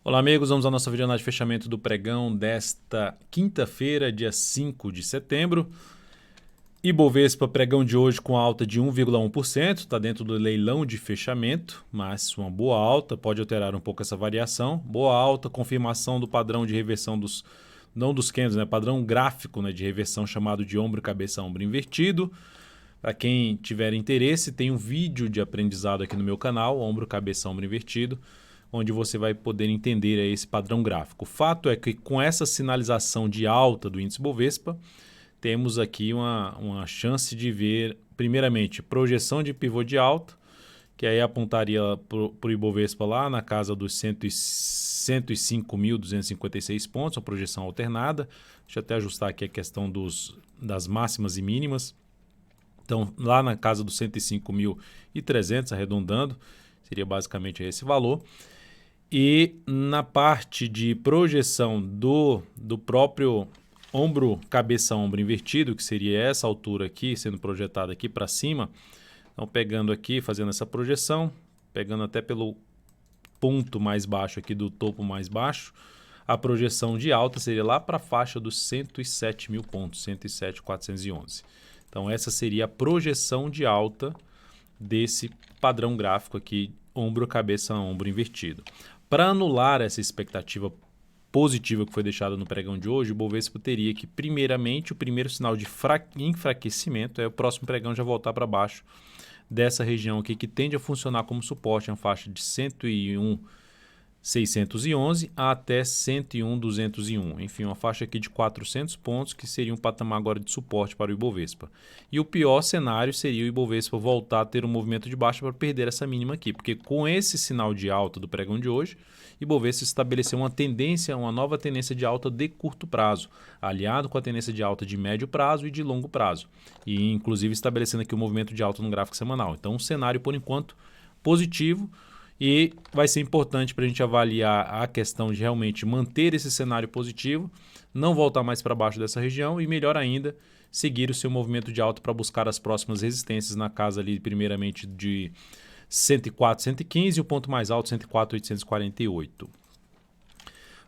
Olá amigos, vamos à nossa videoanálise de fechamento do pregão desta quinta-feira, dia 5 de setembro. Ibovespa pregão de hoje com alta de 1,1%, está dentro do leilão de fechamento, mas uma boa alta, pode alterar um pouco essa variação. Boa alta, confirmação do padrão de reversão não dos candles, né? Padrão gráfico, né, de reversão chamado de ombro, cabeça, ombro invertido. Para quem tiver interesse, tem um vídeo de aprendizado aqui no meu canal, ombro, cabeça, ombro invertido, onde você vai poder entender esse padrão gráfico. O fato é que com essa sinalização de alta do índice Bovespa, temos aqui uma chance de ver, primeiramente, projeção de pivô de alta, que aí apontaria para o Ibovespa lá na casa dos 105.256 pontos, uma projeção alternada. Deixa eu até ajustar aqui a questão das máximas e mínimas. Então, lá na casa dos 105.300, arredondando, seria basicamente esse valor. E na parte de projeção do próprio ombro, cabeça, ombro invertido, que seria essa altura aqui, sendo projetada aqui para cima. Então, pegando aqui, fazendo essa projeção, pegando até pelo ponto mais baixo aqui do topo mais baixo, a projeção de alta seria lá para a faixa dos 107 mil pontos, 107.411. Então, essa seria a projeção de alta desse padrão gráfico aqui, ombro, cabeça, ombro invertido. Para anular essa expectativa positiva que foi deixada no pregão de hoje, o Bovespa teria que, primeiramente, o primeiro sinal de enfraquecimento é o próximo pregão já voltar para baixo dessa região aqui, que tende a funcionar como suporte, uma faixa de 101.611 até 101.201. Enfim, uma faixa aqui de 400 pontos, que seria um patamar agora de suporte para o Ibovespa. E o pior cenário seria o Ibovespa voltar a ter um movimento de baixa para perder essa mínima aqui, porque com esse sinal de alta do pregão de hoje, o Ibovespa estabeleceu uma nova tendência de alta de curto prazo, aliado com a tendência de alta de médio prazo e de longo prazo, e inclusive estabelecendo aqui um movimento de alta no gráfico semanal. Então, um cenário, por enquanto, positivo. E vai ser importante para a gente avaliar a questão de realmente manter esse cenário positivo, não voltar mais para baixo dessa região e, melhor ainda, seguir o seu movimento de alta para buscar as próximas resistências na casa ali, primeiramente de 104.115 e o ponto mais alto 104.848.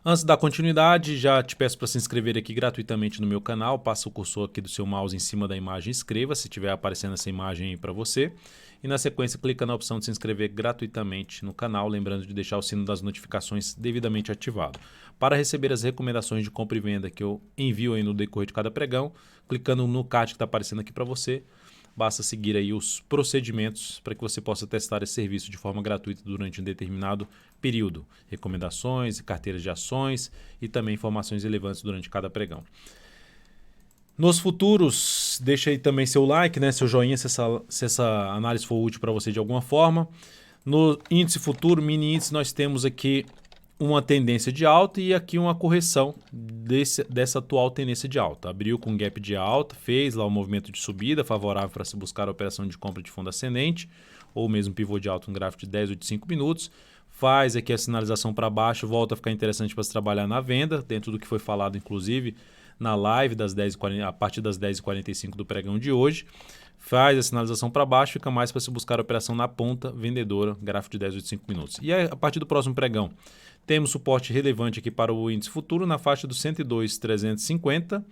Antes da continuidade, já te peço para se inscrever aqui gratuitamente no meu canal. Passa o cursor aqui do seu mouse em cima da imagem e inscreva, se estiver aparecendo essa imagem aí para você. E na sequência, clica na opção de se inscrever gratuitamente no canal, lembrando de deixar o sino das notificações devidamente ativado. Para receber as recomendações de compra e venda que eu envio aí no decorrer de cada pregão, clicando no card que está aparecendo aqui para você, basta seguir aí os procedimentos para que você possa testar esse serviço de forma gratuita durante um determinado período. Recomendações, carteiras de ações e também informações relevantes durante cada pregão. Nos futuros, deixa aí também seu like, né, seu joinha se essa análise for útil para você de alguma forma. No índice futuro, mini índice, nós temos aqui uma tendência de alta e aqui uma correção dessa atual tendência de alta. Abriu com gap de alta, fez lá um movimento de subida favorável para se buscar a operação de compra de fundo ascendente, ou mesmo pivô de alta, um gráfico de 10 ou de 5 minutos. Faz aqui a sinalização para baixo, volta a ficar interessante para se trabalhar na venda, dentro do que foi falado inclusive na live a partir das 10h45 do pregão de hoje. Faz a sinalização para baixo, fica mais para se buscar a operação na ponta vendedora, gráfico de 10 ou de 5 minutos. E aí, a partir do próximo pregão, temos suporte relevante aqui para o índice futuro na faixa dos 102.350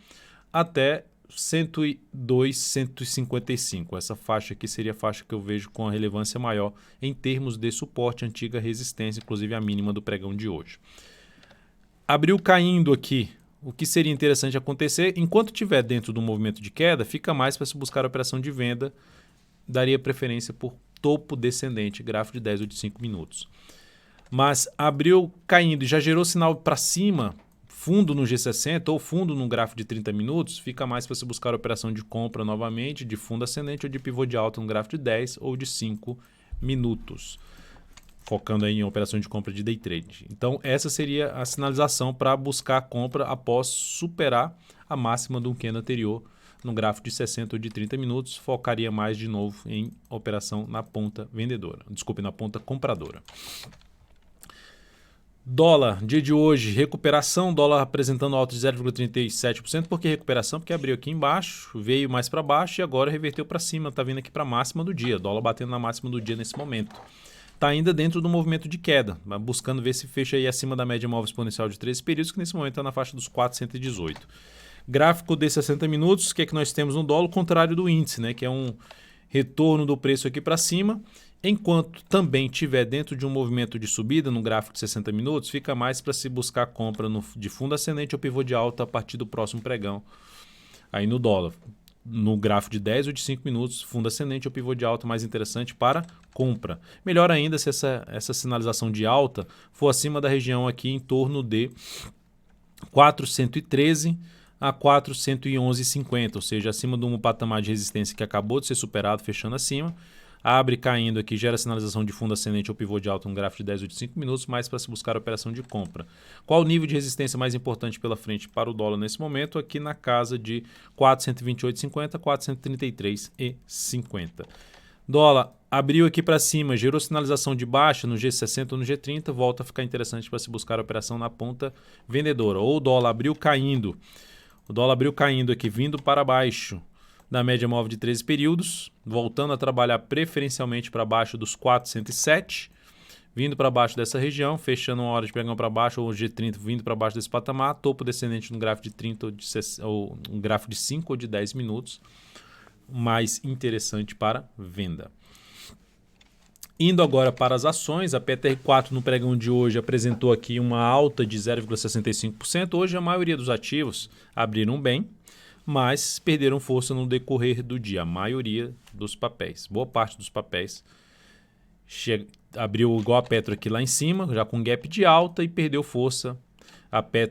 até 102.155. Essa faixa aqui seria a faixa que eu vejo com a relevância maior em termos de suporte, antiga resistência, inclusive a mínima do pregão de hoje. Abriu caindo aqui. O que seria interessante acontecer, enquanto estiver dentro do movimento de queda, fica mais para se buscar a operação de venda, daria preferência por topo descendente, gráfico de 10 ou de 5 minutos. Mas abriu caindo e já gerou sinal para cima, fundo no G60 ou fundo no gráfico de 30 minutos, fica mais para se buscar a operação de compra novamente, de fundo ascendente ou de pivô de alta no gráfico de 10 ou de 5 minutos. Focando aí em operação de compra de day trade. Então, essa seria a sinalização para buscar a compra após superar a máxima do candle anterior no gráfico de 60 ou de 30 minutos. Focaria mais de novo em operação na ponta vendedora. Desculpe, na ponta compradora. Dólar, dia de hoje, recuperação, dólar apresentando alta de 0,37%. Por que recuperação? Porque abriu aqui embaixo, veio mais para baixo e agora reverteu para cima, está vindo aqui para a máxima do dia. Dólar batendo na máxima do dia nesse momento. está ainda dentro do movimento de queda, buscando ver se fecha aí acima da média móvel exponencial de 13 períodos, que nesse momento está na faixa dos 418. Gráfico de 60 minutos, o que é que nós temos no dólar? O contrário do índice, né? Que é um retorno do preço aqui para cima. Enquanto também estiver dentro de um movimento de subida no gráfico de 60 minutos, fica mais para se buscar compra de fundo ascendente ou pivô de alta a partir do próximo pregão aí no dólar. No gráfico de 10 ou de 5 minutos, fundo ascendente ou pivô de alta mais interessante para compra. Melhor ainda se essa sinalização de alta for acima da região aqui em torno de 413 a 411,50, ou seja, acima de um patamar de resistência que acabou de ser superado, fechando acima, abre caindo aqui, gera sinalização de fundo ascendente ou pivô de alta no gráfico de 10 ou de 5 minutos, mais para se buscar a operação de compra. Qual o nível de resistência mais importante pela frente para o dólar nesse momento? Aqui na casa de 428,50, 433,50. Dólar abriu aqui para cima, gerou sinalização de baixa no G60 ou no G30, volta a ficar interessante para se buscar a operação na ponta vendedora. Ou o dólar abriu caindo, aqui, vindo para baixo da média móvel de 13 períodos, voltando a trabalhar preferencialmente para baixo dos 407, vindo para baixo dessa região, fechando uma hora de pregão para baixo, ou G30 vindo para baixo desse patamar, topo descendente no gráfico de 30 ou um gráfico de 5 ou de 10 minutos, mais interessante para venda. Indo agora para as ações, a PTR4 no pregão de hoje apresentou aqui uma alta de 0,65%. Hoje a maioria dos ativos abriram bem, mas perderam força no decorrer do dia. A maioria dos papéis, boa parte dos papéis, abriu igual a Petro aqui lá em cima, já com gap de alta e perdeu força.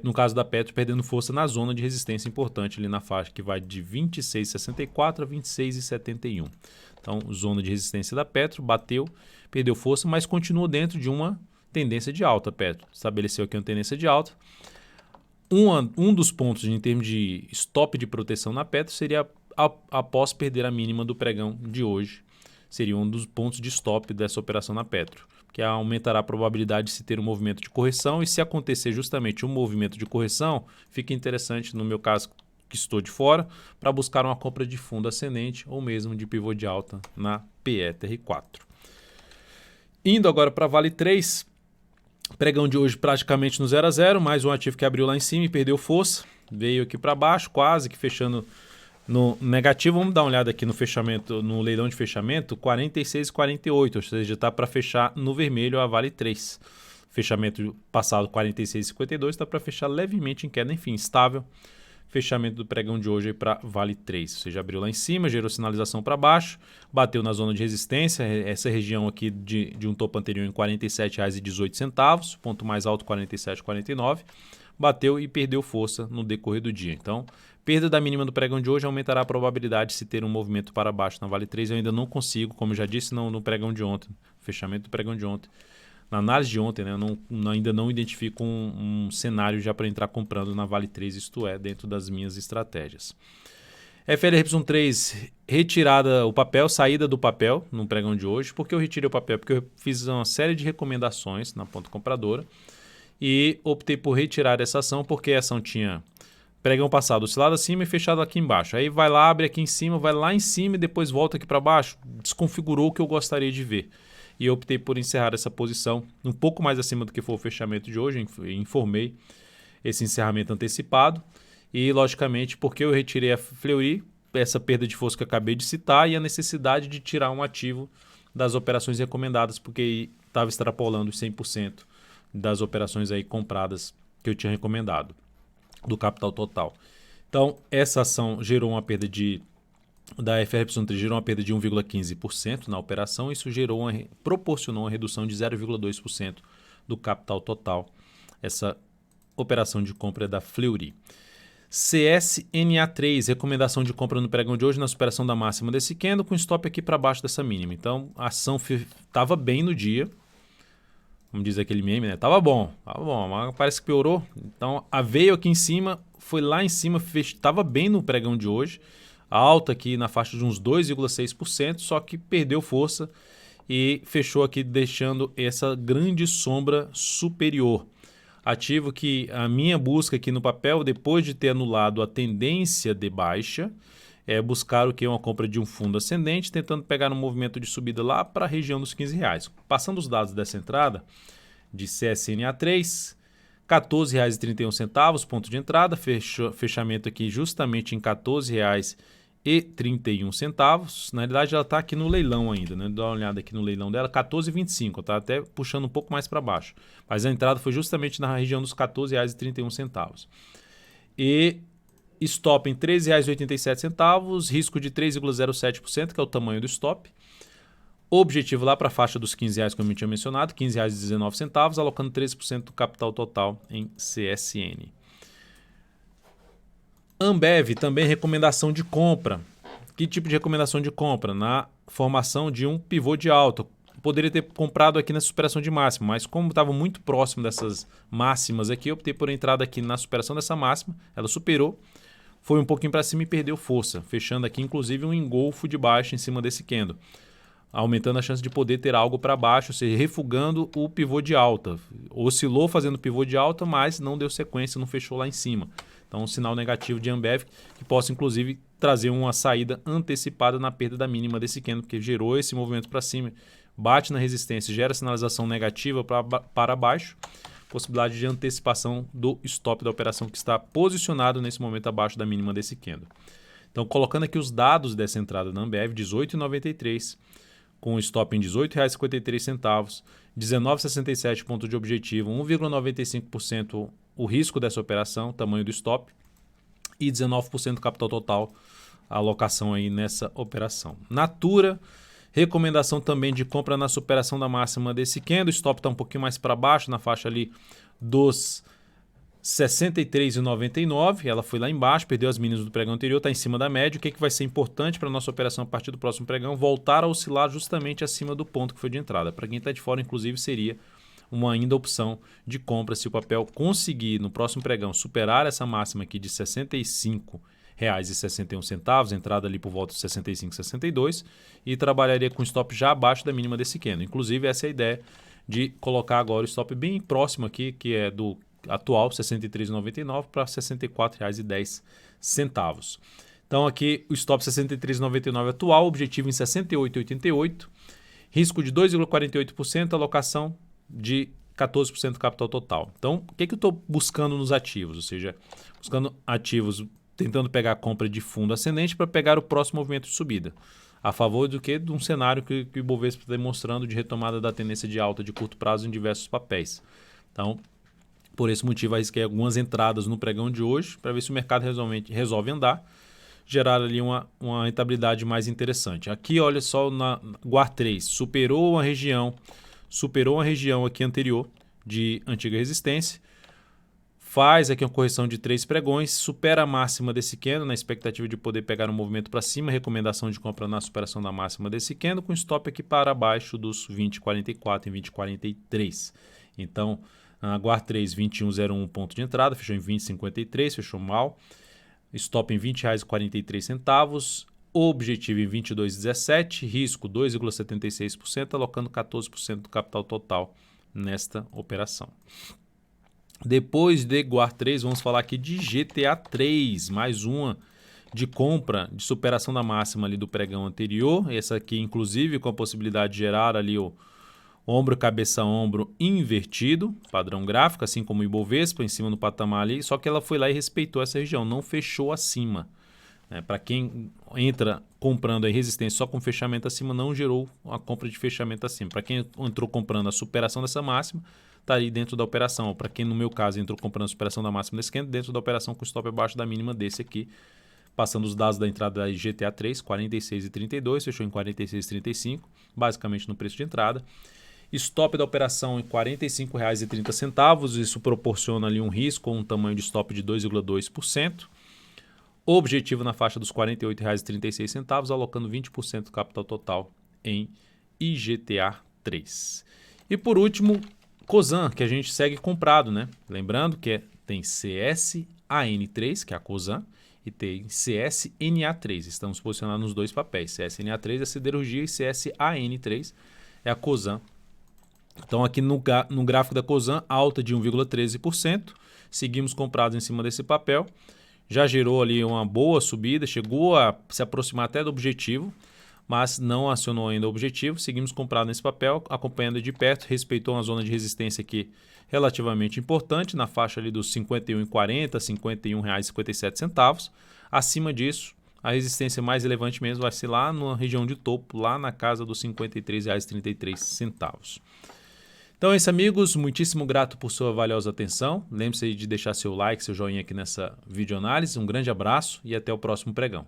No caso da Petro, perdendo força na zona de resistência importante ali na faixa que vai de 26,64 a 26,71. Então, zona de resistência da Petro bateu, perdeu força, mas continua dentro de uma tendência de alta. Petro estabeleceu aqui uma tendência de alta. Um dos pontos em termos de stop de proteção na Petro seria após perder a mínima do pregão de hoje. Seria um dos pontos de stop dessa operação na Petro, que aumentará a probabilidade de se ter um movimento de correção, e se acontecer justamente um movimento de correção, fica interessante, no meu caso que estou de fora, para buscar uma compra de fundo ascendente ou mesmo de pivô de alta na PETR4. Indo agora para Vale 3, pregão de hoje praticamente no 0 a 0, mais um ativo que abriu lá em cima e perdeu força, veio aqui para baixo, quase que fechando no negativo. Vamos dar uma olhada aqui no fechamento, no leilão de fechamento, 46,48, ou seja, está para fechar no vermelho a Vale 3. Fechamento passado 46,52, está para fechar levemente em queda, enfim, estável. Fechamento do pregão de hoje para Vale 3, ou seja, abriu lá em cima, gerou sinalização para baixo, bateu na zona de resistência, essa região aqui de um topo anterior em R$ 47,18, ponto mais alto R$ 47,49, bateu e perdeu força no decorrer do dia. Então, perda da mínima do pregão de hoje aumentará a probabilidade de se ter um movimento para baixo na Vale 3. Eu ainda não consigo, como eu já disse no pregão de ontem, fechamento do pregão de ontem, na análise de ontem, né, eu ainda não identifico um cenário já para entrar comprando na Vale 3, isto é, dentro das minhas estratégias. FLRY3, retirada o papel, saída do papel no pregão de hoje. Por que eu retirei o papel? Porque eu fiz uma série de recomendações na ponta compradora e optei por retirar essa ação, porque a ação tinha pregão passado oscilado acima e fechado aqui embaixo. Aí vai lá, abre aqui em cima, vai lá em cima e depois volta aqui para baixo. Desconfigurou o que eu gostaria de ver. E eu optei por encerrar essa posição um pouco mais acima do que foi o fechamento de hoje. Informei esse encerramento antecipado. E, logicamente, porque eu retirei a Fleury, essa perda de força que eu acabei de citar, e a necessidade de tirar um ativo das operações recomendadas, porque estava extrapolando os 100% das operações aí compradas que eu tinha recomendado, do capital total. Então, essa ação gerou uma perda da FRY3 gerou uma perda de 1,15% na operação. Isso proporcionou uma redução de 0,2% do capital total. Essa operação de compra é da Fleury. CSNA3, recomendação de compra no pregão de hoje na superação da máxima desse candle, com stop aqui para baixo dessa mínima. Então, a ação estava bem no dia. Como diz aquele meme, né? Tava bom, mas parece que piorou. Então, a veio aqui em cima, foi lá em cima, estava bem no pregão de hoje. Alta aqui na faixa de uns 2,6%, só que perdeu força e fechou aqui deixando essa grande sombra superior. Ativo que a minha busca aqui no papel, depois de ter anulado a tendência de baixa, é buscar o que? Uma compra de um fundo ascendente, tentando pegar um movimento de subida lá para a região dos R$ 15. Passando os dados dessa entrada de CSNA3, R$ 14,31, ponto de entrada, fechamento aqui justamente em R$ 14,31. Na realidade, ela está aqui no leilão ainda, né? Dá uma olhada aqui no leilão dela, R$ 14,25, tá até puxando um pouco mais para baixo. Mas a entrada foi justamente na região dos R$ 14,31. E stop em R$ 13,87, risco de 3,07%, que é o tamanho do stop. Objetivo lá para a faixa dos R$ 15, como eu tinha mencionado, R$ 15,19, alocando 13% do capital total em CSN. Ambev, também recomendação de compra. Que tipo de recomendação de compra? Na formação de um pivô de alta. Poderia ter comprado aqui na superação de máxima, mas como estava muito próximo dessas máximas aqui, eu optei por entrada aqui na superação dessa máxima. Ela superou, foi um pouquinho para cima e perdeu força, fechando aqui inclusive um engolfo de baixo em cima desse candle, aumentando a chance de poder ter algo para baixo, ou seja, refugando o pivô de alta. Oscilou fazendo pivô de alta, mas não deu sequência, não fechou lá em cima. Então, um sinal negativo de Ambev que possa, inclusive, trazer uma saída antecipada na perda da mínima desse candle, porque gerou esse movimento para cima, bate na resistência, gera sinalização negativa para baixo, possibilidade de antecipação do stop da operação que está posicionado nesse momento abaixo da mínima desse candle. Então, colocando aqui os dados dessa entrada da Ambev, 18,93, com stop em R$ 18,53, 19,67 ponto de objetivo, 1,95% o risco dessa operação, tamanho do stop, e 19% do capital total, a alocação aí nessa operação. Natura, recomendação também de compra na superação da máxima desse candle, o stop está um pouquinho mais para baixo, na faixa ali dos 63,99, ela foi lá embaixo, perdeu as mínimas do pregão anterior, está em cima da média. O que vai ser importante para a nossa operação a partir do próximo pregão? Voltar a oscilar justamente acima do ponto que foi de entrada. Para quem está de fora, inclusive, seria uma ainda opção de compra se o papel conseguir no próximo pregão superar essa máxima aqui de R$ 65,61, entrada ali por volta de 65,62, e trabalharia com stop já abaixo da mínima desse candle. Inclusive, essa é a ideia de colocar agora o stop bem próximo aqui, que é do atual, R$ 63,99 para R$ 64,10. Então aqui o stop 63,99 atual, objetivo em 68,88, risco de 2,48%, alocação de 14% do capital total. Então, o que eu estou buscando nos ativos? Ou seja, buscando ativos, tentando pegar a compra de fundo ascendente para pegar o próximo movimento de subida. A favor do que? De um cenário que o Ibovespa está demonstrando de retomada da tendência de alta de curto prazo em diversos papéis. Então, por esse motivo, arrisquei algumas entradas no pregão de hoje para ver se o mercado resolve andar, gerar ali uma rentabilidade mais interessante. Aqui, olha só, na GUAR3, superou uma região aqui anterior de antiga resistência, faz aqui uma correção de 3 pregões, supera a máxima desse candle na expectativa de poder pegar um movimento para cima, recomendação de compra na superação da máxima desse candle, com stop aqui para baixo dos 20,44 e 20,43. Então, a GUAR3, 21,01 ponto de entrada, fechou em 20,53, fechou mal. Stop em R$ 20,43, objetivo em 22,17, risco 2,76%, alocando 14% do capital total nesta operação. Depois de GUAR3, vamos falar aqui de GTA3, mais uma de compra, de superação da máxima ali do pregão anterior. Essa aqui, inclusive, com a possibilidade de gerar ali o ombro, cabeça, ombro invertido, padrão gráfico, assim como o Ibovespa, em cima do patamar ali, só que ela foi lá e respeitou essa região, não fechou acima. Para quem entra comprando a resistência só com fechamento acima, não gerou a compra de fechamento acima. Para quem entrou comprando a superação dessa máxima, está aí dentro da operação. Para quem, no meu caso, entrou comprando a superação da máxima desse candle, dentro da operação com stop abaixo da mínima desse aqui, passando os dados da entrada da GTA3, 46,32, fechou em 46,35, basicamente no preço de entrada. Stop da operação em R$ 45,30, isso proporciona ali um risco com um tamanho de stop de 2,2%. Objetivo na faixa dos R$ 48,36, alocando 20% do capital total em IGTA3. E por último, Cosan, que a gente segue comprado, né? Lembrando que tem CSAN3, que é a Cosan, e tem CSNA3. Estamos posicionados nos dois papéis. CSNA3 é a siderurgia e CSAN3 é a Cosan. Então aqui no gráfico da Cosan, alta de 1,13%. Seguimos comprados em cima desse papel. já gerou ali uma boa subida, chegou a se aproximar até do objetivo, mas não acionou ainda o objetivo. Seguimos comprado nesse papel, acompanhando de perto, respeitou uma zona de resistência aqui relativamente importante, na faixa ali dos R$ 51,40, R$ 51,57. Acima disso, a resistência mais relevante mesmo vai ser lá na região de topo, lá na casa dos R$ 53,33. Então é isso, amigos. Muitíssimo grato por sua valiosa atenção. Lembre-se de deixar seu like, seu joinha aqui nessa videoanálise. Um grande abraço e até o próximo pregão.